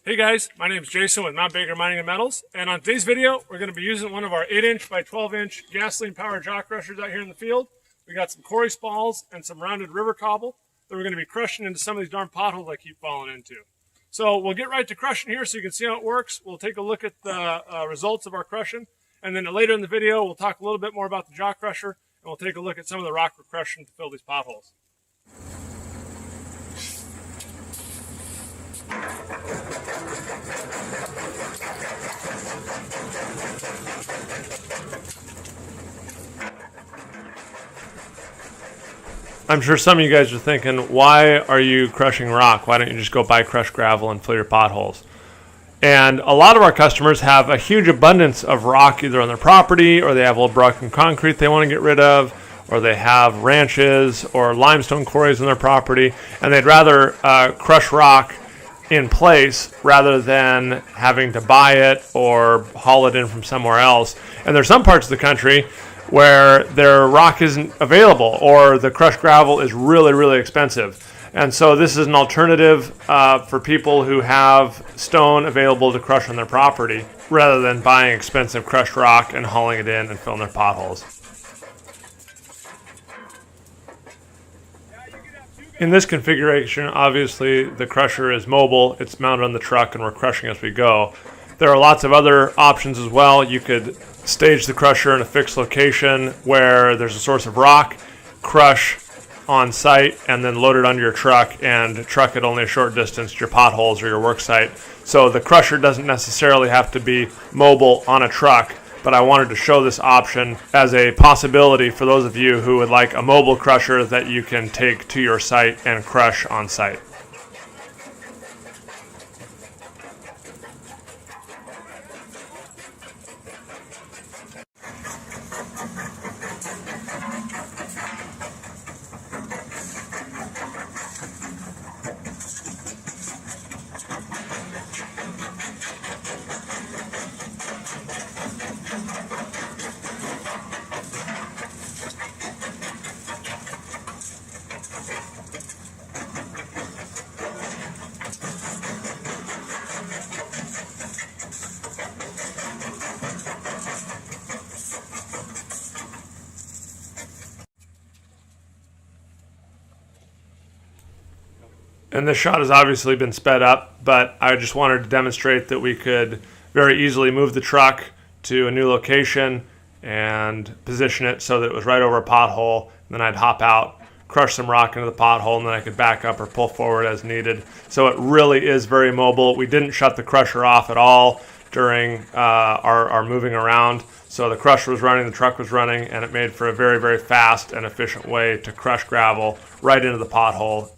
Hey guys, my name is Jason with Mount Baker Mining and Metals, and on today's video we're going to be using one of our 8-inch by 12-inch gasoline powered jaw crushers out here in the field. We got some quarry spalls and some rounded river cobble that we're going to be crushing into some of these darn potholes I keep falling into. So we'll get right to crushing here so you can see how it works. We'll take a look at the results of our crushing, and then later in the video we'll talk a little bit more about the jaw crusher, and we'll take a look at some of the rock we're crushing to fill these potholes. I'm sure some of you guys are thinking, why are you crushing rock? Why don't you just go buy crushed gravel and fill your potholes? And a lot of our customers have a huge abundance of rock either on their property, or they have old broken concrete they want to get rid of, or they have ranches or limestone quarries on their property, and they'd rather crush rock in place rather than having to buy it or haul it in from somewhere else. And there's some parts of the country where their rock isn't available, or the crushed gravel is really, really expensive. And so this is an alternative for people who have stone available to crush on their property rather than buying expensive crushed rock and hauling it in and filling their potholes. In this configuration, obviously the crusher is mobile, it's mounted on the truck, and we're crushing as we go. There are lots of other options as well. You could stage the crusher in a fixed location where there's a source of rock, crush on site, and then load it onto your truck and truck it only a short distance to your potholes or your work site. So the crusher doesn't necessarily have to be mobile on a truck, but I wanted to show this option as a possibility for those of you who would like a mobile crusher that you can take to your site and crush on site. And this shot has obviously been sped up, but I just wanted to demonstrate that we could very easily move the truck to a new location and position it so that it was right over a pothole. And then I'd hop out, crush some rock into the pothole, and then I could back up or pull forward as needed. So it really is very mobile. We didn't shut the crusher off at all during our moving around. So the crusher was running, the truck was running, and it made for a very, very fast and efficient way to crush gravel right into the pothole.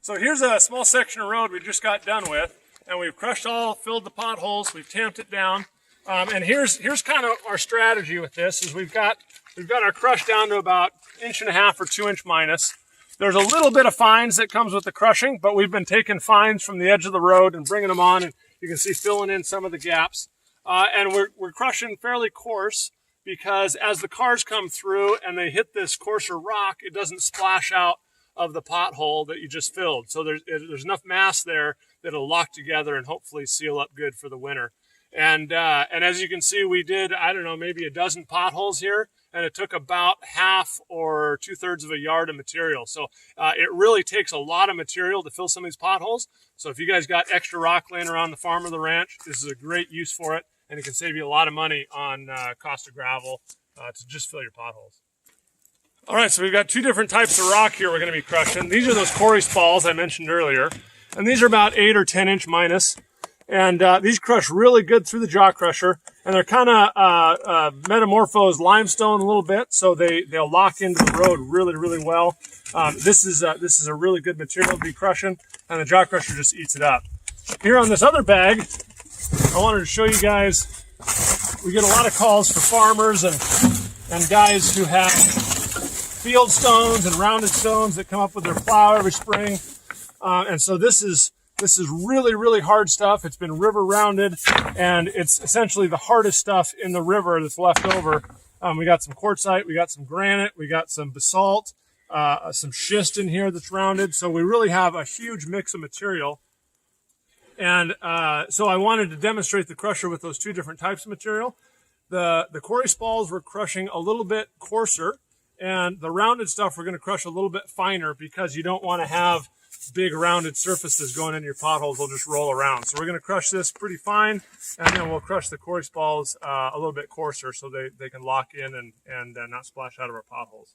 So here's a small section of road we just got done with, and we've crushed all, filled the potholes, we've tamped it down, and here's kind of our strategy with this. Is we've got our crush down to about 1.5 or 2 inch minus. There's a little bit of fines that comes with the crushing, but we've been taking fines from the edge of the road and bringing them on, and you can see filling in some of the gaps. And we're crushing fairly coarse, because as the cars come through and they hit this coarser rock, it doesn't splash out of the pothole that you just filled. So there's enough mass there that it'll lock together and hopefully seal up good for the winter. And as you can see, we did, I don't know, maybe a dozen potholes here, and it took about half or 2/3 of a yard of material. So it really takes a lot of material to fill some of these potholes. So if you guys got extra rock laying around the farm or the ranch, this is a great use for it, and it can save you a lot of money on cost of gravel to just fill your potholes. All right, so we've got two different types of rock here we're going to be crushing. These are those quarry spalls I mentioned earlier. and these are about 8 or 10 inch minus. And these crush really good through the jaw crusher, and they're kind of metamorphosed limestone a little bit, so they'll lock into the road really well. This is a really good material to be crushing, and the jaw crusher just eats it up. Here on this other bag, I wanted to show you guys. We get a lot of calls for farmers and guys who have field stones and rounded stones that come up with their plow every spring, and so this is really hard stuff. It's been river rounded, and it's essentially the hardest stuff in the river that's left over. We got some quartzite, we got some granite, we got some basalt, some schist in here that's rounded. So we really have a huge mix of material. And so I wanted to demonstrate the crusher with those two different types of material. The quarry spalls we're crushing a little bit coarser, and the rounded stuff we're going to crush a little bit finer, because you don't want to have big rounded surfaces going into your potholes. They'll just roll around. So we're going to crush this pretty fine, and then we'll crush the quarry spalls a little bit coarser so they can lock in and not splash out of our potholes.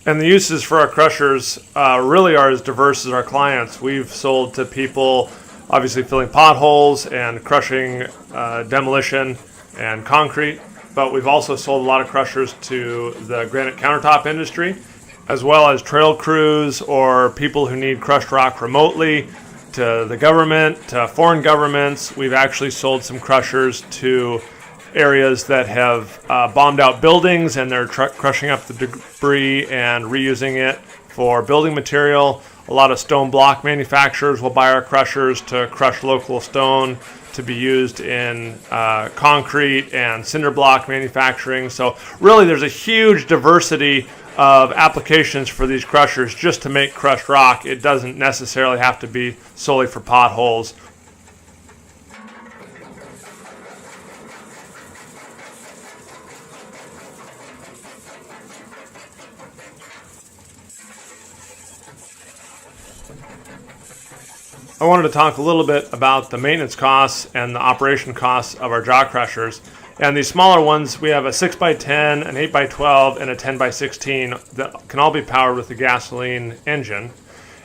And the uses for our crushers really are as diverse as our clients. We've sold to people obviously filling potholes and crushing demolition and concrete, but we've also sold a lot of crushers to the granite countertop industry, as well as trail crews or people who need crushed rock remotely, to the government, to foreign governments. We've actually sold some crushers to areas that have bombed out buildings, and they're crushing up the debris and reusing it for building material. A lot of stone block manufacturers will buy our crushers to crush local stone to be used in concrete and cinder block manufacturing. So really there's a huge diversity of applications for these crushers just to make crushed rock. It doesn't necessarily have to be solely for potholes. I wanted to talk a little bit about the maintenance costs and the operation costs of our jaw crushers. And these smaller ones, we have a 6x10, an 8x12, and a 10x16 that can all be powered with a gasoline engine.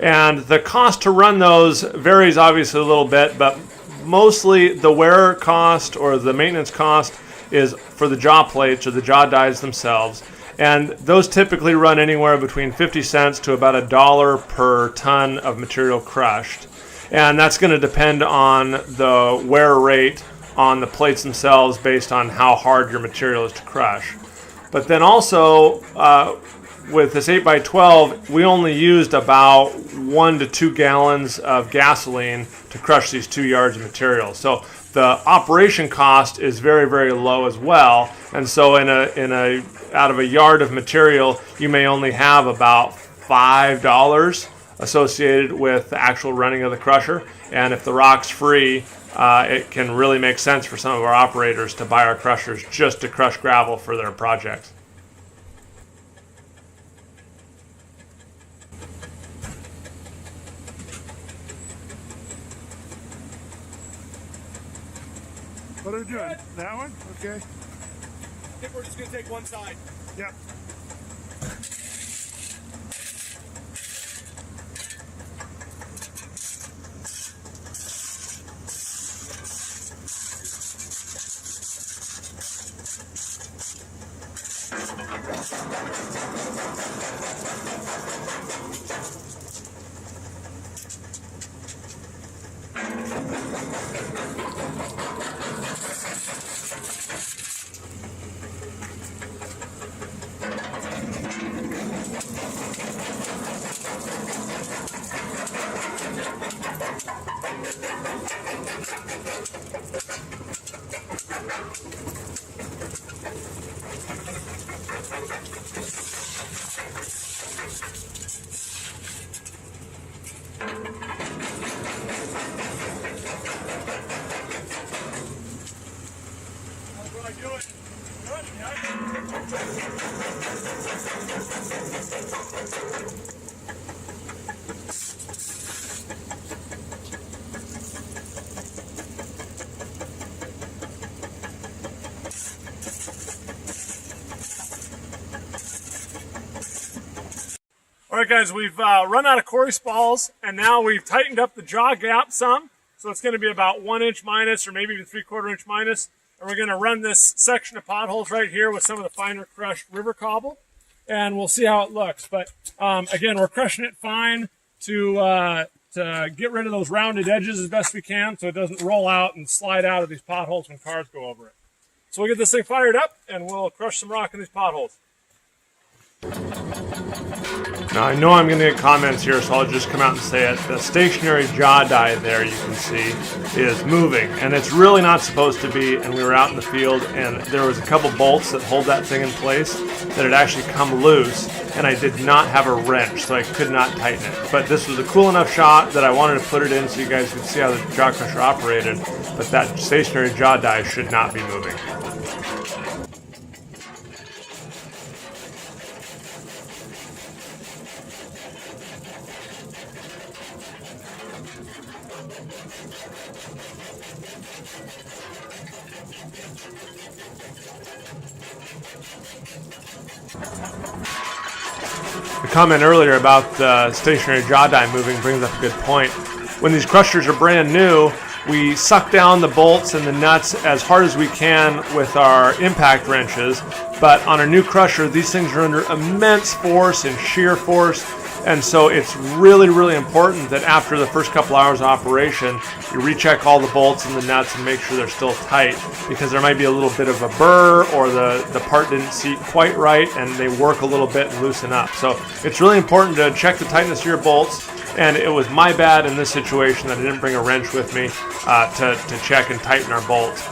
And the cost to run those varies obviously a little bit, but mostly the wear cost or the maintenance cost is for the jaw plates or the jaw dies themselves. And those typically run anywhere between 50 cents to about $1 per ton of material crushed. And that's going to depend on the wear rate on the plates themselves based on how hard your material is to crush. But then also, with this 8x12, we only used about 1 to 2 gallons of gasoline to crush these 2 yards of material. So the operation cost is very low as well. And so out of a yard of material, you may only have about $5 associated with the actual running of the crusher. And if the rock's free, it can really make sense for some of our operators to buy our crushers just to crush gravel for their projects. What are we doing? That one? Okay. I think we're just going to take one side. Yep. All right, guys, we've run out of quarry spalls, and now we've tightened up the jaw gap some. So it's going to be about 1 inch minus, or maybe even 3/4 inch minus. And we're going to run this section of potholes right here with some of the finer crushed river cobble, and we'll see how it looks. But again, we're crushing it fine to get rid of those rounded edges as best we can, so it doesn't roll out and slide out of these potholes when cars go over it. So we'll get this thing fired up, and we'll crush some rock in these potholes. Now I know I'm going to get comments here, so I'll just come out and say it. The stationary jaw die there, you can see, is moving, and it's really not supposed to be. And we were out in the field, and there was a couple bolts that hold that thing in place that had actually come loose, and I did not have a wrench, so I could not tighten it. But this was a cool enough shot that I wanted to put it in so you guys could see how the jaw crusher operated. But that stationary jaw die should not be moving. The comment earlier about the stationary jaw die moving brings up a good point. When these crushers are brand new, we suck down the bolts and the nuts as hard as we can with our impact wrenches, but on a new crusher, these things are under immense force and shear force, and so it's really, really important that after the first couple hours of operation, you recheck all the bolts and the nuts and make sure they're still tight, because there might be a little bit of a burr or the part didn't seat quite right and they work a little bit and loosen up. So it's really important to check the tightness of your bolts, and it was my bad in this situation that I didn't bring a wrench with me to check and tighten our bolts.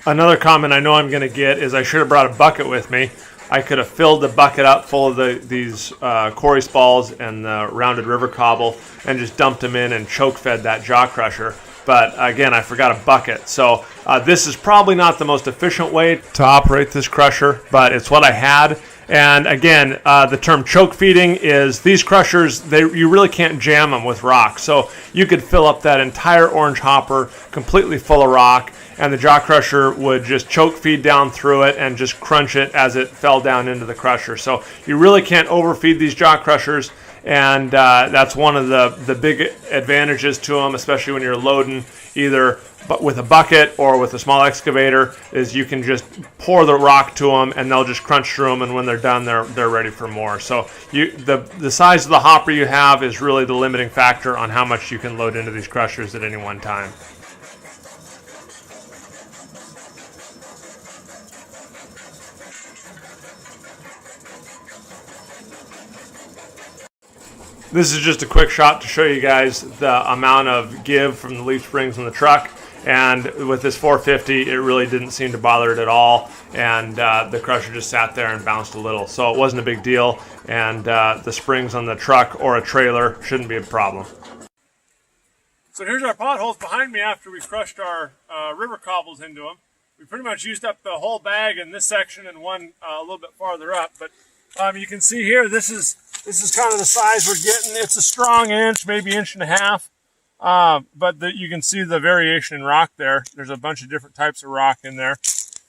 Another comment I know I'm going to get is I should have brought a bucket with me. I could have filled the bucket up full of these quarry spalls and the rounded river cobble and just dumped them in and choke fed that jaw crusher. But again, I forgot a bucket. So this is probably not the most efficient way to operate this crusher, but it's what I had. And again, the term choke feeding is these crushers, you really can't jam them with rock. So you could fill up that entire orange hopper completely full of rock, and the jaw crusher would just choke feed down through it and just crunch it as it fell down into the crusher. So you really can't overfeed these jaw crushers, and that's one of the big advantages to them, especially when you're loading either with a bucket or with a small excavator, is you can just pour the rock to them and they'll just crunch through them, and when they're done, they're ready for more. So the size of the hopper you have is really the limiting factor on how much you can load into these crushers at any one time. This is just a quick shot to show you guys the amount of give from the leaf springs in the truck. And with this 450, it really didn't seem to bother it at all. And the crusher just sat there and bounced a little. So it wasn't a big deal. And the springs on the truck or a trailer shouldn't be a problem. So here's our potholes behind me after we crushed our river cobbles into them. We pretty much used up the whole bag in this section and one a little bit farther up. But you can see here, this is kind of the size we're getting. It's a strong inch, maybe 1.5 inches. But you can see the variation in rock there. There's a bunch of different types of rock in there.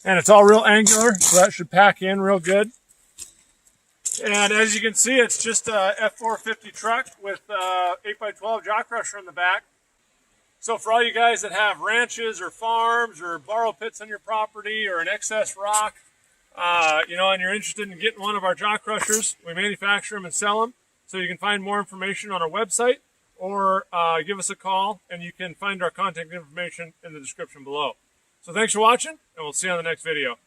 And it's all real angular, so that should pack in real good. And as you can see, it's just a F450 truck with 8x12 jaw crusher in the back. So for all you guys that have ranches or farms or borrow pits on your property or an excess rock, and you're interested in getting one of our jaw crushers, we manufacture them and sell them. So you can find more information on our website, or give us a call, and you can find our contact information in the description below. So thanks for watching, and we'll see you on the next video.